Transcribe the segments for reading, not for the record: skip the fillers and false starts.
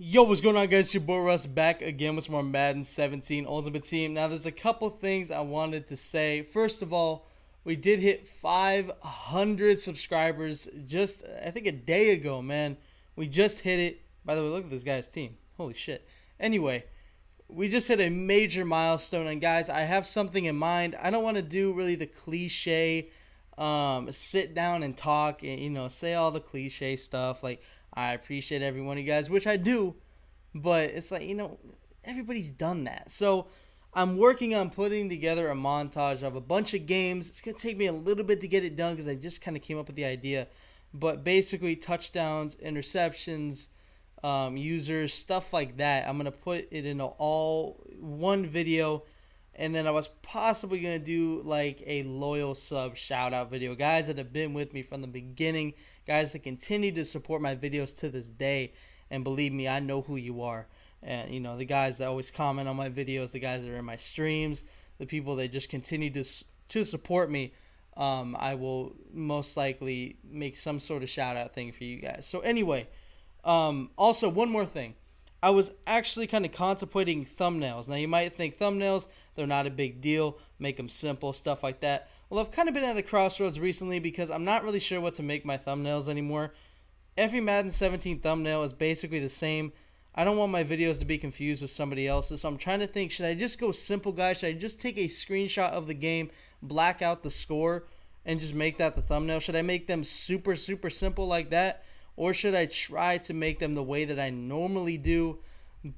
Yo, what's going on, guys? It's your boy Russ back again with some more Madden 17 Ultimate Team. Now, there's a couple things I wanted to say. First of all, we did hit 500 subscribers just, I think, a day ago, man. We just hit it. By the way, look at this guy's team. Holy shit. Anyway, we just hit a major milestone. And, guys, I have something in mind. I don't want to do really the cliche sit down and talk and, say all the cliche stuff. Like, I appreciate every one of you guys, which I do, but it's like, everybody's done that. So I'm working on putting together a montage of a bunch of games. It's going to take me a little bit to get it done because I just kind of came up with the idea. But basically, touchdowns, interceptions, users, stuff like that. I'm going to put it into all one video. And then I was possibly going to do like a loyal sub shout out video. Guys that have been with me from the beginning. Guys that continue to support my videos to this day. And believe me, I know who you are. And, the guys that always comment on my videos. The guys that are in my streams. The people that just continue to support me. I will most likely make some sort of shout out thing for you guys. So anyway, also one more thing. I was actually kind of contemplating thumbnails. Now, you might think thumbnails, they're not a big deal. Make them simple, stuff like that. Well, I've kind of been at a crossroads recently because I'm not really sure what to make my thumbnails anymore. Every Madden 17 thumbnail is basically the same. I don't want my videos to be confused with somebody else's, so I'm trying to think, should I just go simple, guys? Should I just take a screenshot of the game, black out the score, and just make that the thumbnail? Should I make them super, super simple like that? Or should I try to make them the way that I normally do,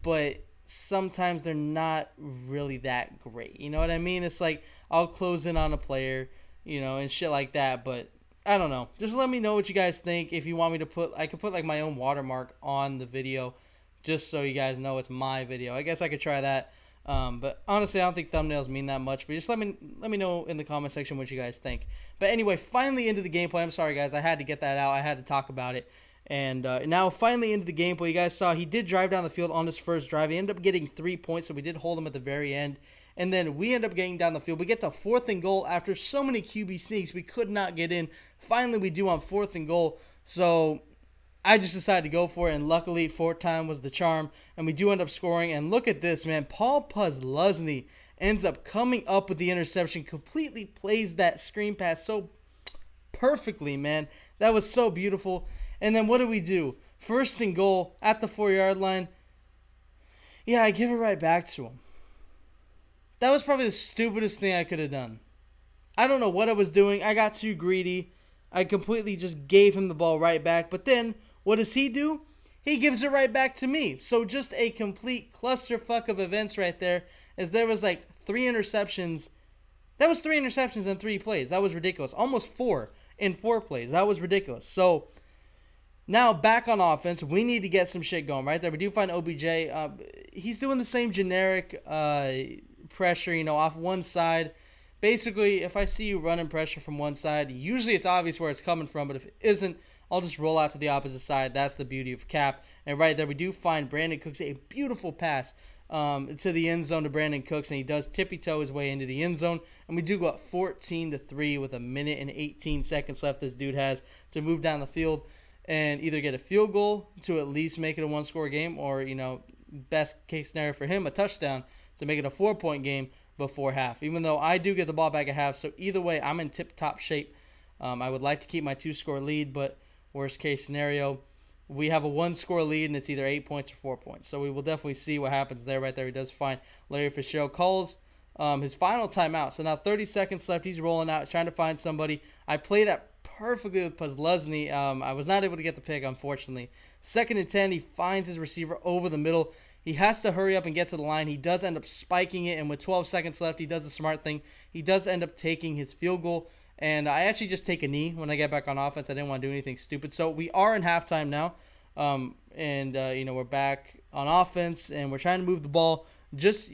but sometimes they're not really that great? You know what I mean? It's like I'll close in on a player, and shit like that, but I don't know. Just let me know what you guys think. If you want me to I could put like my own watermark on the video just so you guys know it's my video. I guess I could try that. But honestly, I don't think thumbnails mean that much. But just let me know in the comment section what you guys think. But anyway, finally into the gameplay. I'm sorry, guys. I had to get that out. I had to talk about it. And now finally into the gameplay. You guys saw he did drive down the field on his first drive. He ended up getting 3 points, so we did hold him at the very end. And then we end up getting down the field. We get to 4th and goal after so many QB sneaks. We could not get in. Finally, we do on 4th and goal. So I just decided to go for it, and luckily, 4th time was the charm. And we do end up scoring. And look at this, man. Paul Posluszny ends up coming up with the interception. Completely plays that screen pass so perfectly, man. That was so beautiful. And then what do we do? 1st and goal at the 4-yard line. Yeah, I give it right back to him. That was probably the stupidest thing I could have done. I don't know what I was doing. I got too greedy. I completely just gave him the ball right back. But then, what does he do? He gives it right back to me. So just a complete clusterfuck of events right there. As there was like 3 interceptions. That was 3 interceptions in 3 plays. That was ridiculous. Almost 4 in 4 plays. That was ridiculous. So now, back on offense, we need to get some shit going right there. We do find OBJ. He's doing the same generic pressure, off one side. Basically, if I see you running pressure from one side, usually it's obvious where it's coming from, but if it isn't, I'll just roll out to the opposite side. That's the beauty of Cap. And right there, we do find Brandon Cooks, a beautiful pass to the end zone to Brandon Cooks, and he does tippy-toe his way into the end zone. And we do go up 14-3 with 1 minute and 18 seconds left this dude has to move down the field and either get a field goal to at least make it a 1-score game, or, best case scenario for him, a touchdown to make it a 4-point game before half. Even though I do get the ball back at half, so either way, I'm in tip-top shape. I would like to keep my 2-score lead, but worst case scenario, we have a 1-score lead, and it's either 8 points or 4 points. So we will definitely see what happens there. Right there, he does find Larry Fitzgerald. Calls his final timeout. So now 30 seconds left. He's rolling out, trying to find somebody. I play that perfectly with Posluszny. I was not able to get the pick, unfortunately. 2nd and 10, he finds his receiver over the middle. He has to hurry up and get to the line. He does end up spiking it, and with 12 seconds left, he does the smart thing. He does end up taking his field goal, and I actually just take a knee when I get back on offense. I didn't want to do anything stupid. So we are in halftime now, and we're back on offense, and we're trying to move the ball. Just,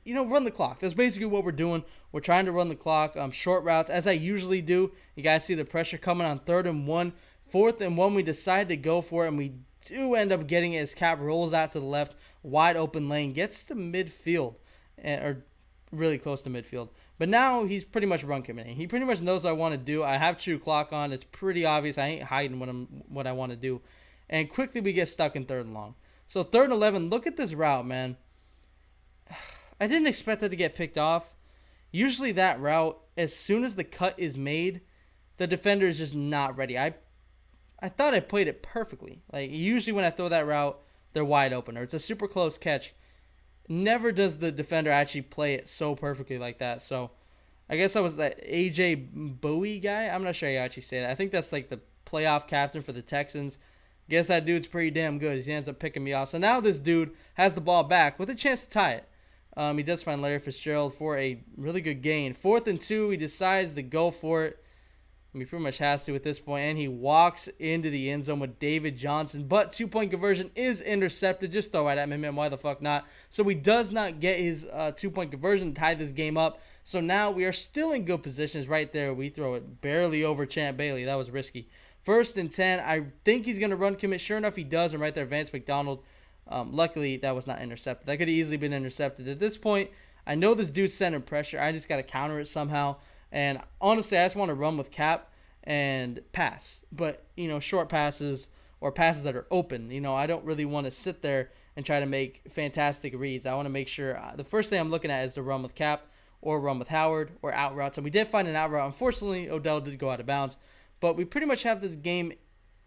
run the clock. That's basically what we're doing. We're trying to run the clock, short routes, as I usually do. You guys see the pressure coming on 3rd and 1. 4th and 1, we decide to go for it, and we do end up getting it as Cap rolls out to the left, wide open lane, gets to midfield, or really close to midfield. But now he's pretty much run committing. He pretty much knows what I want to do. I have true clock on. It's pretty obvious. I ain't hiding what I want to do. And quickly we get stuck in 3rd and long. So 3rd and 11, look at this route, man. I didn't expect that to get picked off. Usually that route, as soon as the cut is made, the defender is just not ready. I thought I played it perfectly. Like, usually when I throw that route, they're wide open, or it's a super close catch. Never does the defender actually play it so perfectly like that. So I guess I was that AJ Bowie guy. I'm not sure how you actually say that. I think that's like the playoff captain for the Texans. Guess that dude's pretty damn good. He ends up picking me off. So now this dude has the ball back with a chance to tie it. He does find Larry Fitzgerald for a really good gain. 4th and 2, he decides to go for it. He pretty much has to at this point, and he walks into the end zone with David Johnson. But 2-point conversion is intercepted. Just throw it at me, man. Why the fuck not? So he does not get his 2-point conversion to tie this game up. So now we are still in good positions right there. We throw it barely over Champ Bailey. That was risky. 1st and 10. I think he's going to run commit. Sure enough, he does. And right there, Vance McDonald. Luckily, that was not intercepted. That could have easily been intercepted. At this point, I know this dude's sending pressure. I just got to counter it somehow. And honestly, I just want to run with Cap and pass. But, short passes or passes that are open. I don't really want to sit there and try to make fantastic reads. I want to make sure the first thing I'm looking at is to run with Cap or run with Howard or out routes. And we did find an out route. Unfortunately, Odell did go out of bounds. But we pretty much have this game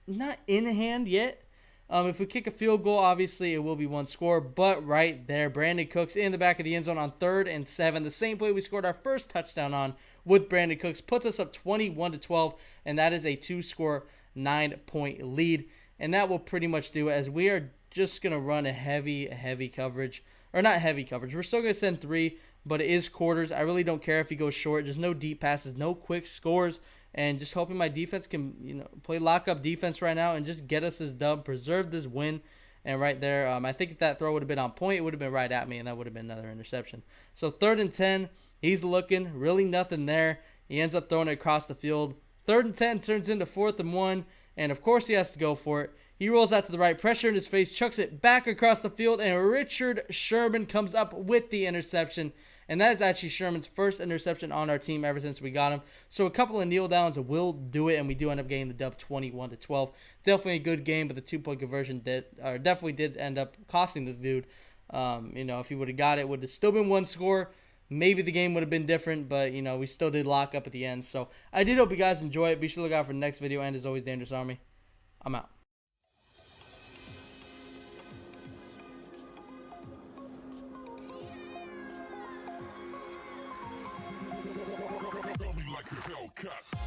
not in hand yet. If we kick a field goal, obviously it will be 1 score. But right there, Brandon Cooks in the back of the end zone on 3rd and 7. The same play we scored our first touchdown on with Brandon Cooks puts us up 21-12. And that is a 2-score, 9-point lead. And that will pretty much do it, as we are just going to run a heavy coverage. Or not heavy coverage. We're still going to send 3, but it is quarters. I really don't care if he goes short. Just no deep passes, no quick scores. And just hoping my defense can, play lockup defense right now and just get us this dub, preserve this win. And right there, I think if that throw would have been on point, it would have been right at me, and that would have been another interception. So 3rd and 10, he's looking, really nothing there. He ends up throwing it across the field. 3rd and 10 turns into 4th and 1, and of course he has to go for it. He rolls out to the right, pressure in his face, chucks it back across the field, and Richard Sherman comes up with the interception. And that is actually Sherman's first interception on our team ever since we got him. So a couple of kneel downs will do it, and we do end up getting the dub 21-12. Definitely a good game, but the 2-point conversion definitely did end up costing this dude. If he would have got it, would have still been 1 score. Maybe the game would have been different, but, we still did lock up at the end. So I did hope you guys enjoy it. Be sure to look out for the next video, and as always, Dangerous Army, I'm out. Like a Hellcat.